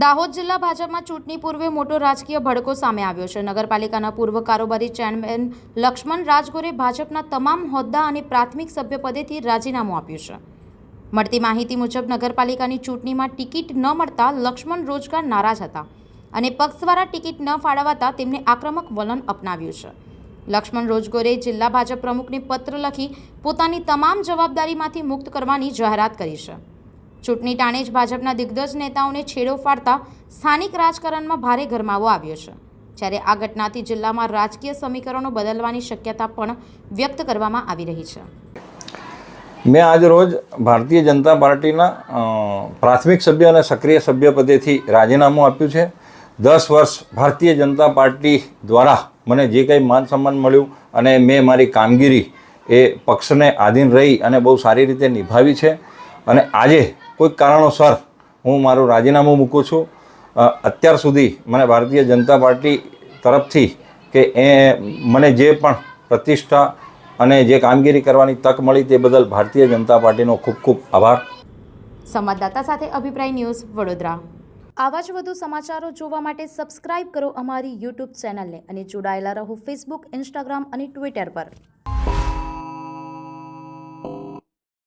દાહોદ જિલ્લા ભાજપમાં ચૂંટણી પૂર્વે મોટો રાજકીય ભડકો સામે આવ્યો છે। નગરપાલિકાના પૂર્વ કારોબારી ચેરમેન લક્ષ્મણ રાજગોરે ભાજપના તમામ હોદ્દા અને પ્રાથમિક સભ્યપદેથી રાજીનામું આપ્યું છે। મળતી માહિતી મુજબ નગરપાલિકાની ચૂંટણીમાં ટિકિટ ન મળતા લક્ષ્મણ રોજગાર નારાજ હતા અને પક્ષ દ્વારા ટિકિટ ન ફાળવાતા તેમને આક્રમક વલણ અપનાવ્યું છે। લક્ષ્મણ રોજગોરે જિલ્લા ભાજપ પ્રમુખને પત્ર લખી પોતાની તમામ જવાબદારીમાંથી મુક્ત કરવાની જાહેરાત કરી છે। ચૂંટણી ટાણે જ ભાજપના દિગ્ગજ નેતાઓને છેડો ફાડતા સ્થાનિક રાજકારણમાં ભારે ગરમાવો આવ્યો છે। જ્યારે આ ઘટનાથી જિલ્લામાં રાજકીય સમીકરણો બદલવાની શક્યતા પણ વ્યક્ત કરવામાં આવી રહી છે। મેં આજ રોજ ભારતીય જનતા પાર્ટીના પ્રાથમિક સભ્ય અને સક્રિય સભ્યપદેથી રાજીનામું આપ્યું છે। 10 વર્ષ ભારતીય જનતા પાર્ટી દ્વારા મને જે કંઈ માન સન્માન મળ્યું અને મેં મારી કામગીરી એ પક્ષને આધીન રહી અને બહુ સારી રીતે નિભાવી છે અને આજે કોઈક કારણોસર હું મારું રાજીનામું મૂકું છું। અત્યાર સુધી મને ભારતીય જનતા પાર્ટી તરફથી કે મને જે પણ પ્રતિષ્ઠા અને જે કામગીરી કરવાની તક મળી તે બદલ ભારતીય જનતા પાર્ટીનો ખૂબ ખૂબ આભાર। સંવાદદાતા સાથે અભિપ્રાય ન્યૂઝ વડોદરા। આવા જ વધુ સમાચારો જોવા માટે સબસ્ક્રાઇબ કરો અમારી યુટ્યુબ ચેનલને અને જોડાયેલા રહો ફેસબુક, ઇન્સ્ટાગ્રામ અને ટ્વિટર પર।